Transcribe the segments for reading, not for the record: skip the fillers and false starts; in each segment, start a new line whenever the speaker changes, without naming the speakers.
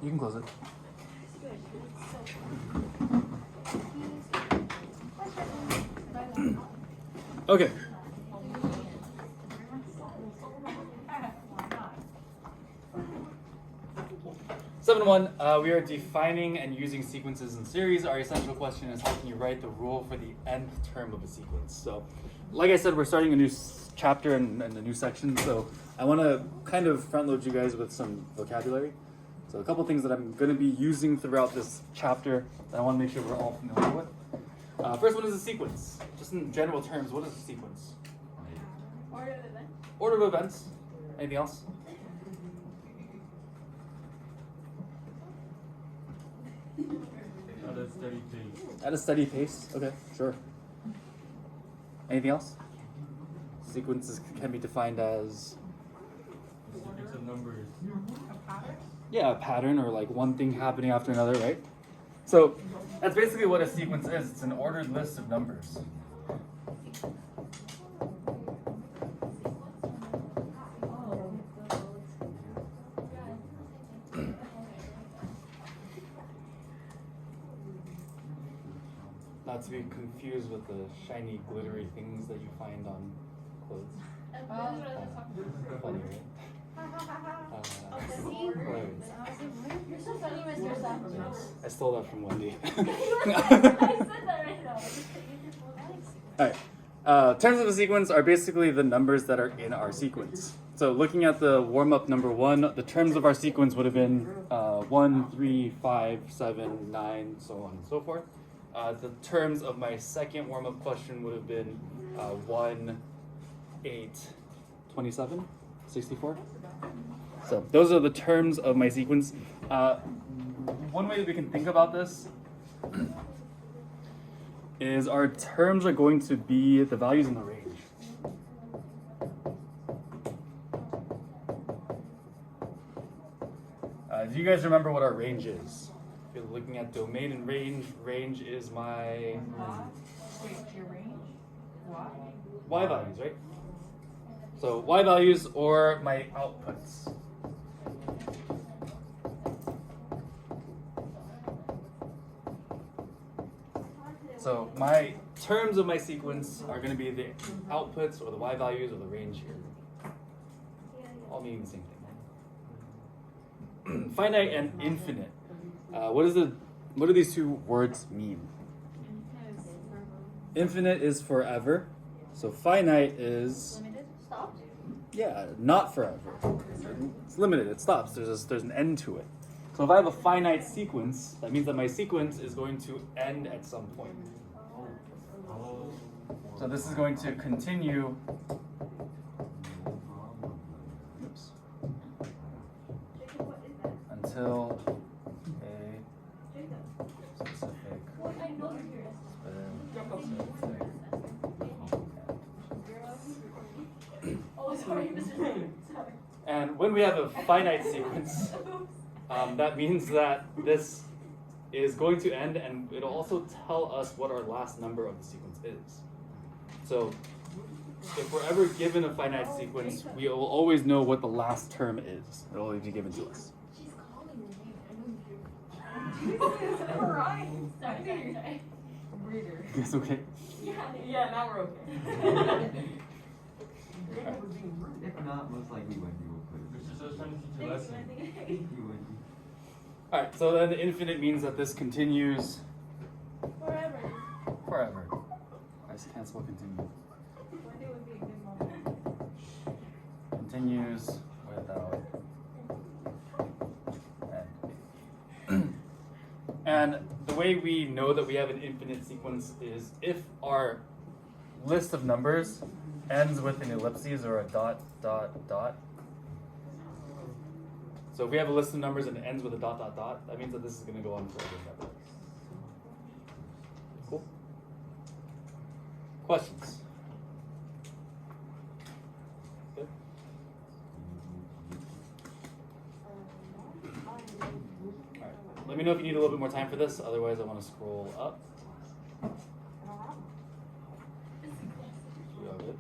You can close it. Okay. Seven one. We are defining and using sequences in series. Our essential question is how can you write the rule for the nth term of a sequence? So, like I said, we're starting a new chapter and a new section. So I want to kind of front load you guys with some vocabulary. So a couple things that I'm going to be using throughout this chapter that I want to make sure we're all familiar with. First one is a sequence. Just in general terms, what is a sequence?
Order of events.
Order of events. Anything else?
At a steady pace.
At a steady pace. Okay, sure. Anything else? Sequences can be defined as
A sequence of numbers.
A pattern.
yeah, a pattern or like one thing happening after another, right? So that's basically what a sequence is. It's an ordered list of numbers. Not to be confused with the shiny, glittery things that you find on clothes. Funny, right? Hilarious.
You're so funny, Mr. Sam.
I stole that from Wendy.
I said that right now.
Alright. Terms of a sequence are basically the numbers that are in our sequence. So looking at the warm-up number 1, the terms of our sequence would have been 1, 3, 5, 7, 9, so on and so forth. The terms of my second warm-up question would have been 1, 8, 27, 64. So those are the terms of my sequence. One way that we can think about this is our terms are going to be the values in the range. Do you guys remember what our range is? If you're looking at domain and range is my
Wait, your range? Why?
y values, right? So y values or my outputs. So my terms of my sequence are going to be the outputs or the y values or the range here. All meaning the same thing. Finite and infinite. What do these two words mean? Infinite is forever. So finite is
Limited? Stopped?
yeah, not forever. It's limited. It stops. There's an end to it. So if I have a finite sequence, that means that my sequence is going to end at some point. So this is going to continue. Oops. Until a specific.
I know you're Oh, sorry, Mr. Sorry.
And when we have a finite sequence, that means that this is going to end, and it'll also tell us what our last number of the sequence is. So if we're ever given a finite sequence, we will always know what the last term is. It'll always be given to us.
She's calling your name. I know you're right. Sorry. Reader.
It's okay.
Yeah, now we're okay.
If not, most likely Wendy will put it.
This is just trying to teach a lesson.
Thank you, Wendy.
Alright, so then the infinite means that this continues
Forever.
forever. I just cancel continue.
Wendy would be a good mom.
Continues without end. And the way we know that we have an infinite sequence is if our list of numbers ends with an ellipses or a dot, dot, dot. So if we have a list of numbers and it ends with a dot, dot, dot, that means that this is going to go on forever and ever. Cool. Questions? Good? Alright. Let me know if you need a little bit more time for this, otherwise I want to scroll up. We all good?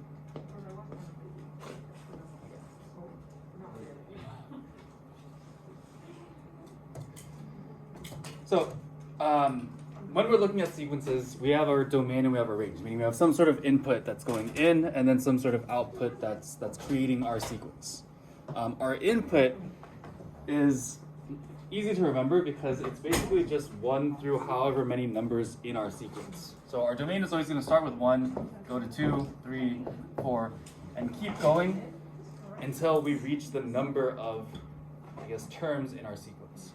So, when we're looking at sequences, we have our domain and we have our range, meaning we have some sort of input that's going in and then some sort of output that's creating our sequence. Our input is easy to remember because it's basically just 1 through however many numbers in our sequence. So our domain is always going to start with 1, go to 2, 3, 4, and keep going until we reach the number of, I guess, terms in our sequence.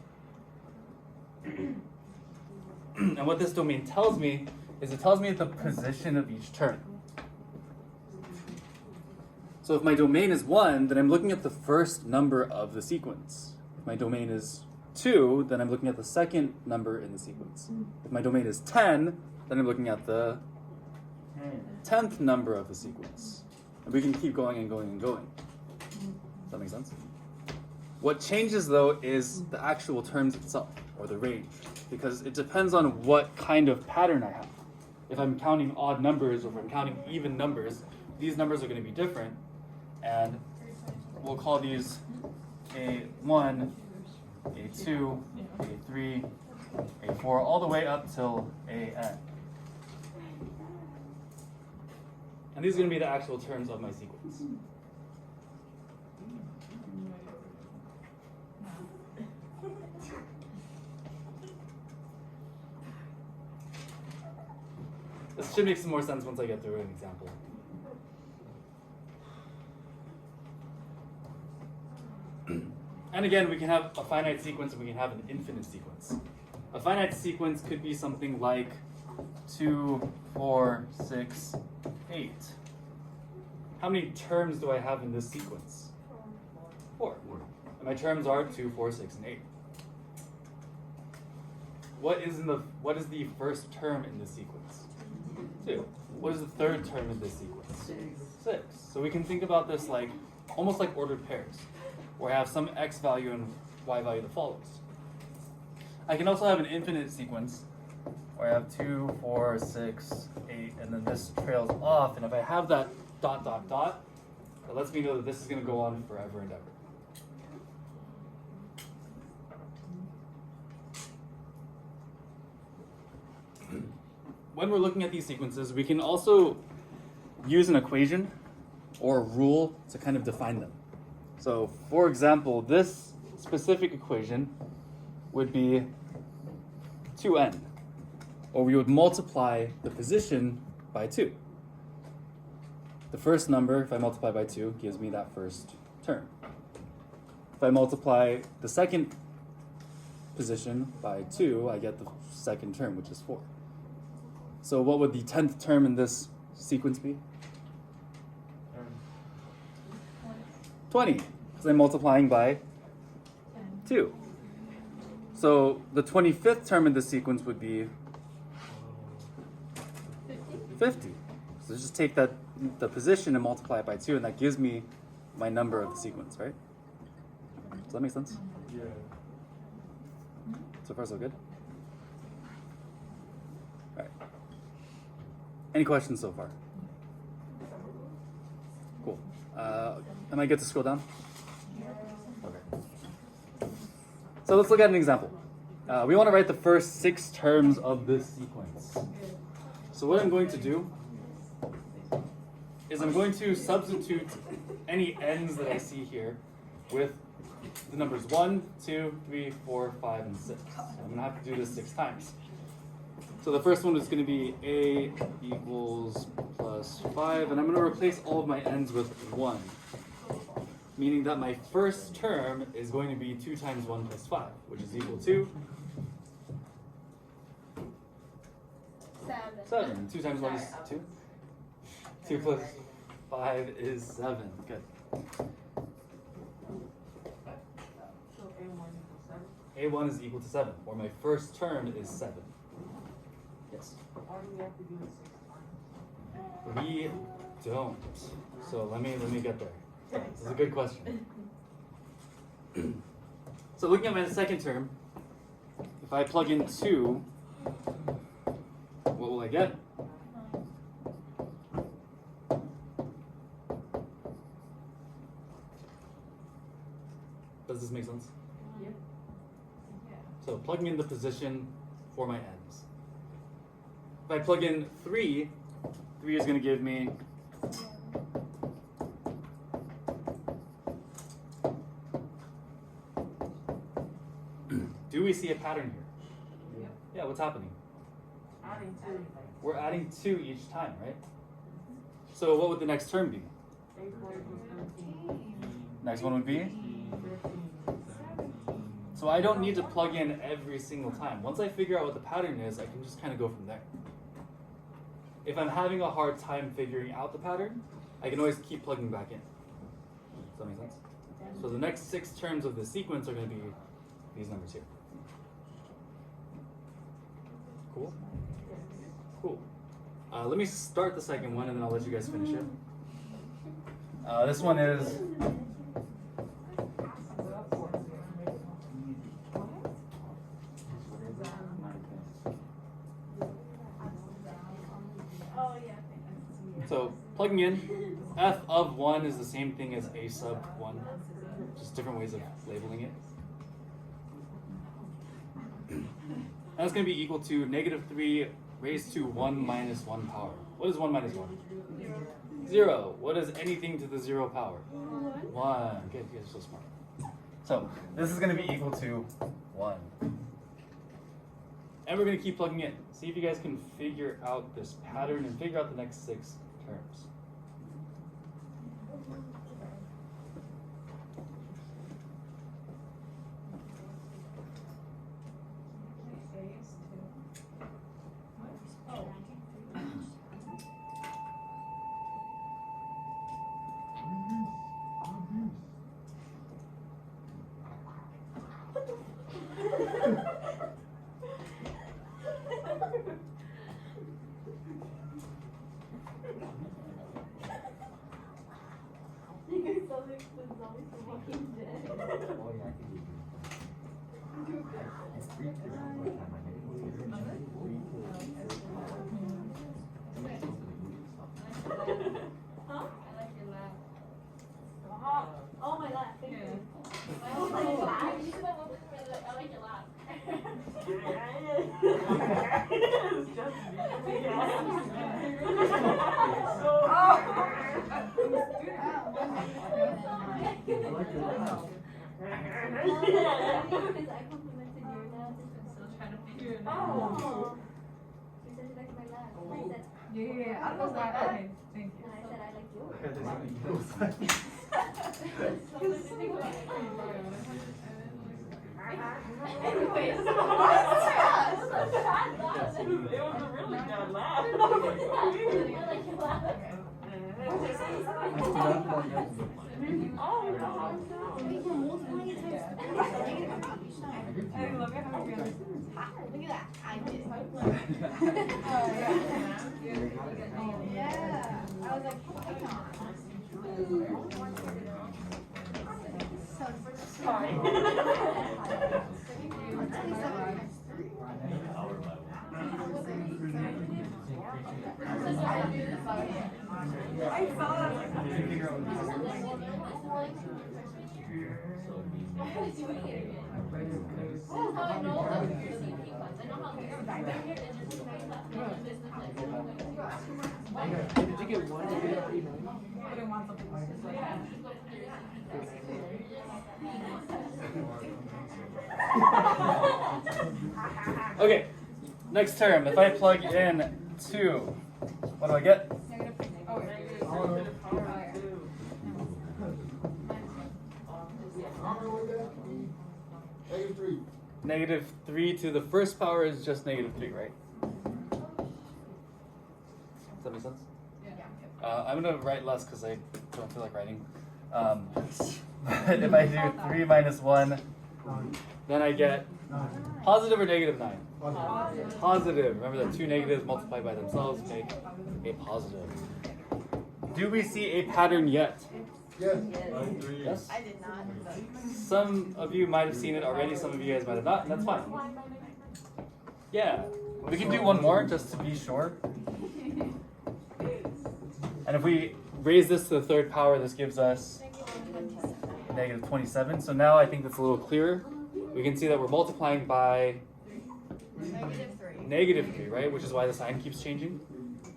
And what this domain tells me is it tells me the position of each term. So if my domain is 1, then I'm looking at the first number of the sequence. If my domain is 2, then I'm looking at the second number in the sequence. If my domain is 10, then I'm looking at the 10th number of the sequence. And we can keep going and going and going. Does that make sense? What changes though is the actual terms itself, or the range, because it depends on what kind of pattern I have. If I'm counting odd numbers or if I'm counting even numbers, these numbers are going to be different, and we'll call these A1, A2, A3, A4, all the way up till AN. And these are going to be the actual terms of my sequence. This should make some more sense once I get through an example. And again, we can have a finite sequence and we can have an infinite sequence. A finite sequence could be something like 2, 4, 6, 8. How many terms do I have in this sequence? 4. And my terms are 2, 4, 6, and 8. What is the first term in this sequence? 2. What is the third term in this sequence? 6. So we can think about this like almost like ordered pairs, where I have some x value and y value that follows. I can also have an infinite sequence where I have 2, 4, 6, 8, and then this trails off. And if I have that dot, dot, dot, that lets me know that this is going to go on forever and ever. When we're looking at these sequences, we can also use an equation or a rule to kind of define them. So, for example, this specific equation would be 2n, or we would multiply the position by 2. The first number, if I multiply by 2, gives me that first term. If I multiply the second position by 2, I get the second term, which is 4. So what would the 10th term in this sequence be? 20, because I'm multiplying by 2. So the 25th term in this sequence would be 50. So just take the position and multiply it by 2, and that gives me my number of the sequence, right? Does that make sense?
Yeah.
So far, so good? All right. Any questions so far? Cool. Am I good to scroll down? Okay. So let's look at an example. We want to write the first 6 terms of this sequence. So what I'm going to do is I'm going to substitute any n's that I see here with the numbers 1, 2, 3, 4, 5, and 6. So I'm going to have to do this 6 times. So the first one is going to be a equals plus 5, and I'm going to replace all of my n's with 1, meaning that my first term is going to be 2 times 1 plus 5, which is equal to 7. 2 times 1 is 2. 2 plus 5 is 7. Good. A1 is equal to 7, or my first term is 7. Yes?
Why do we have to do it 6 times?
We don't. So let me get there. This is a good question. So looking at my second term, if I plug in 2, what will I get? Does this make sense?
Yep.
So So plugging in the position for my n's. If I plug in 3, 3 is going to give me do we see a pattern here? Yeah, what's happening?
Adding 2.
We're adding 2 each time, right? So what would the next term be?
8 equals 13.
Next one would be?
15.
So I don't need to plug in every single time. Once I figure out what the pattern is, I can just kind of go from there. If I'm having a hard time figuring out the pattern, I can always keep plugging back in. Does that make sense? So the next 6 terms of the sequence are going to be these numbers here. Cool? Cool. Let me start the second one and then I'll let you guys finish it. This one is so plugging in, f of 1 is the same thing as a sub 1, just different ways of labeling it. And that's going to be equal to -3 raised to 1 minus 1 power. What is 1 minus 1? 0. What is anything to the 0 power? 1. Good, you guys are so smart. So this is going to be equal to 1. And we're going to keep plugging in. See if you guys can figure out this pattern and figure out the next 6 terms.
Oh yeah, I can do that. And 3 to the one time I did
Oh my god, thank you.
Oh my god. You said I like your laugh.
Because I complimented your laugh.
Still trying to figure it
Oh.
out.
You said you liked my laugh. I said,
Yeah, I was like, okay, thank you.
and I said I liked yours.
Anyways,
It
was a really bad laugh.
We can multiply it times.
Hey, look at how we are.
Look at that. I did. Yeah. I was like, hang on.
Sorry. I saw that.
Did you get one? Did you get 3 million?
I didn't want something.
Okay, next term. If I plug in 2, what do I get? -3 to the first power is just -3, right? Does that make sense? I'm gonna write less because I don't feel like writing. But if I do 3 minus 1, then I get positive or -9? Positive. Remember that 2 negatives multiplied by themselves make a positive. Do we see a pattern yet? Yes?
I did not.
Some of you might have seen it already, some of you guys might have not, and that's fine. Yeah. We can do one more just to be sure. And if we raise this to the third power, this gives us -27. So now I think that's a little clearer. We we can see that we're multiplying by
-3.
-3, right? Which is why the sign keeps changing.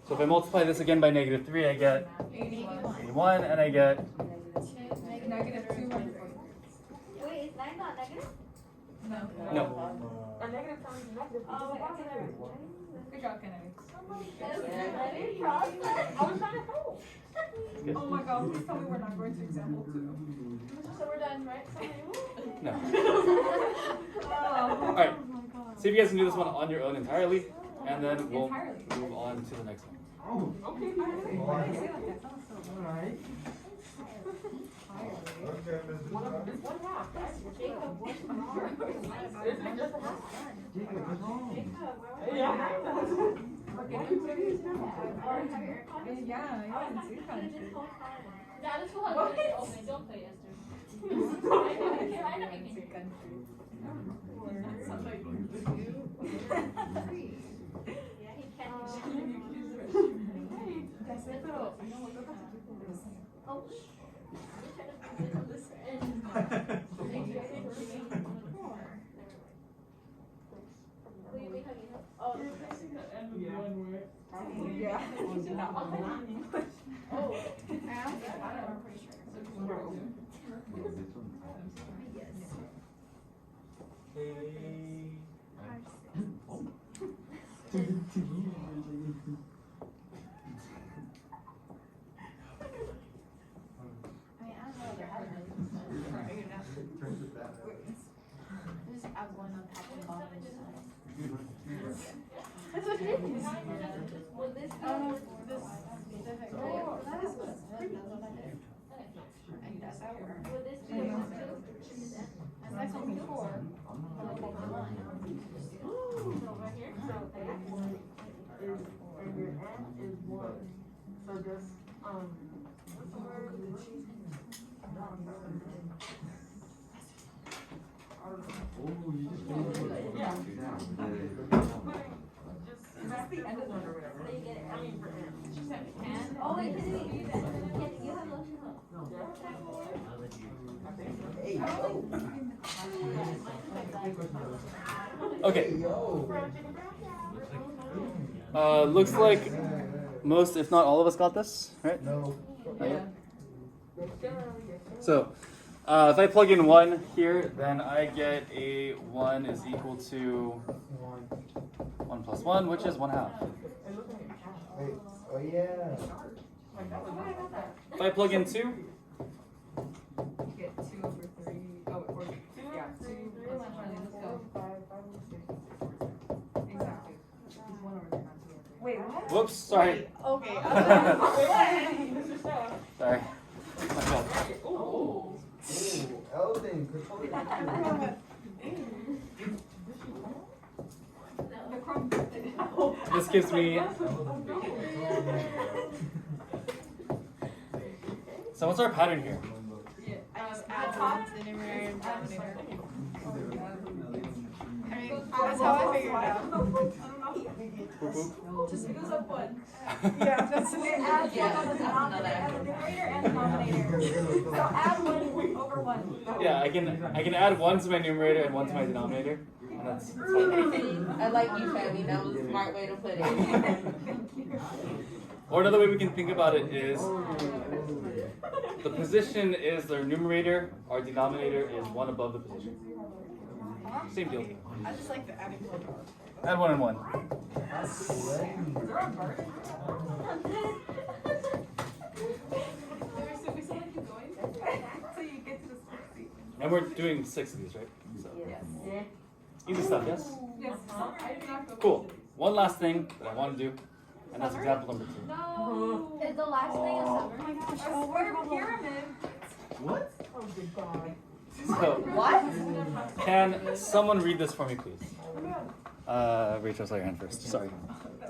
So if I multiply this again by -3, I get 81, and I get
-200.
Wait, is 9 not negative?
No.
no.
A negative sign is negative.
Oh, okay.
Good job, Kennedy.
Ready? Process.
I was trying to help.
Oh my god, please tell me we're not going to example 2.
So we're done, right?
No.
Oh.
Alright, see if you guys can do this one on your own entirely, and then we'll
Entirely.
move on to the next one.
Okay.
Alright. Okay, Mr.
It's 1/2, right?
Jacob, what's
Isn't it just a half?
Jacob, what's wrong?
Yeah.
Yeah, it's 200.
That is 200. Okay, don't play Esther. I know you can. Yeah, he can. Oh, Oh,
You're fixing the end with one word.
Yeah.
oh.
Just add one on top of the bottom.
That's what it is. Will this be
That
Will
is what it said. That's what I did. And that's how it works.
this be a 1, 2?
And that's only 4.
Over here?
And your end is 1. So just, what's the word? That's the end of one or whatever.
So you get it.
I mean, for end.
And, oh, wait, can you have lotion hook?
Okay. Looks like most, if not all of us got this, right?
No.
So, if I plug in 1 here, then I get a 1 is equal to 1 plus 1, which is 1/2.
Wait, oh yeah.
If I plug in 2,
You get 2 over 3. Oh, or, yeah, 2 plus 1. Let's go. Exactly. It's 1 over 3, not 2 over 3. Wait, what?
whoops, sorry.
Okay.
Sorry. My bad.
Ooh.
Elden, control it.
The crumb.
This gives me. So what's our pattern here?
I just add 1 to the numerator and denominator. I mean, that's how I figured it out. Just goes up 1. Yeah, that's it.
Add 1 on the denominator and the numerator and denominator. So add 1 over 1.
Yeah, I can add 1 to my numerator and 1 to my denominator, and that's fine.
I like you, Femi. That was a smart way to put it.
Or another way we can think about it is the position is their numerator, our denominator is 1 above the position. Same deal.
I just like the adding 1.
Add 1 and 1.
That's lame.
Is there a bird? So we still keep going? So you get to the 60.
And we're doing 6 of these, right? So.
Yes.
Easy stuff, yes?
Yes, I did not go.
Cool. One last thing that I want to do, and that's example number 2.
No. Is the last thing a summer?
A square pyramid.
What?
Oh, good God.
So,
What?
can someone read this for me, please? Rachel, saw your hand first. Sorry.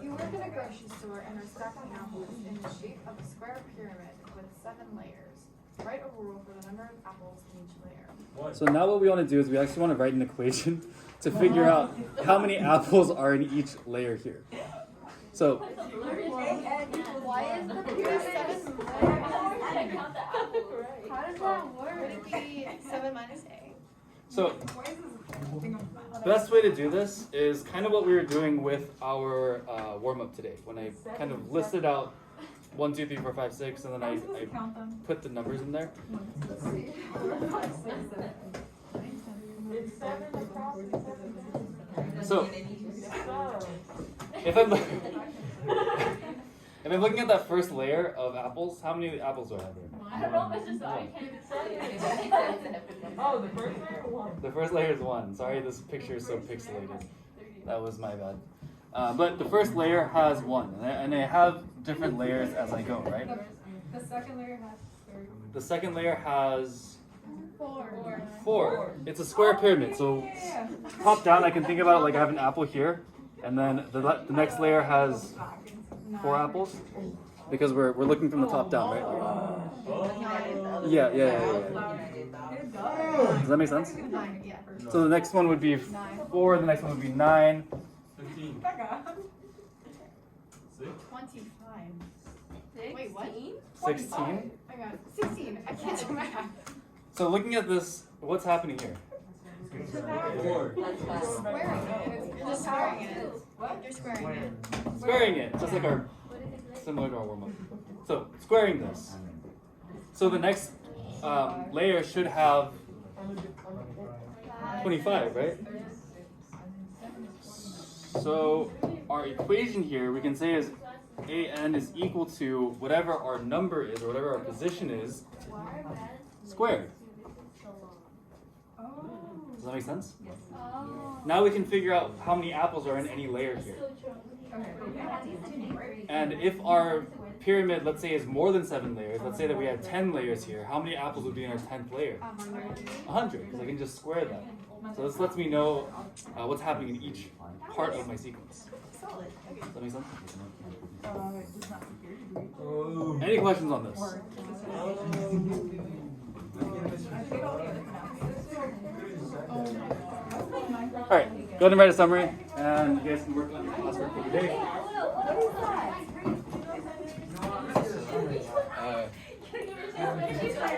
You work at a grocery store and are stacking apples in the shape of a square pyramid with 7 layers. Write a rule for the number of apples in each layer.
So now what we want to do is we actually want to write an equation to figure out how many apples are in each layer here. So
Why is the pyramid 7 layers?
I count the apples.
How does that work? Would it be 7 minus A?
So
Why is this thing on
the best way to do this is kind of what we were doing with our warm-up today. When I kind of listed out 1, 2, 3, 4, 5, 6, and then I
count them?
put the numbers in there.
It's 7 across and 7
So
down.
if I'm if I'm looking at that first layer of apples, how many apples do I have there?
I don't know, Mr. So I can't even tell you.
Oh, the first layer or one?
The first layer is 1. Sorry, this picture is so pixelated. That was my bad. But the first layer has 1, and I have different layers as I go, right?
The second layer has 3.
The second layer has
4.
4. It's a square pyramid, so top down I can think about it like I have an apple here, and then the next layer has 4 apples, because we're looking from the top down, right? Yeah. Does that make sense?
9, yeah.
So the next one would be 4, the next one would be 9.
15. 6.
25.
16?
Wait, what?
16.
I got 16. I can't do math.
So looking at this, what's happening here?
4.
That's fine.
Squaring it. You're just squaring it. What? You're squaring it.
Squaring it, just like our similar to our warm-up. So squaring this. So the next layer should have 25, right? So our equation here we can say is an is equal to whatever our number is or whatever our position is squared. Does that make sense?
Oh.
Now we can figure out how many apples are in any layer here. And if our pyramid, let's say, is more than 7 layers, let's say that we have 10 layers here, how many apples would be in our 10th layer? 100, because I can just square that. So this lets me know what's happening in each part of my sequence. Does that make sense? Any questions on this? Alright, go ahead and write a summary, and you guys can work on your classwork for the day.
What is that?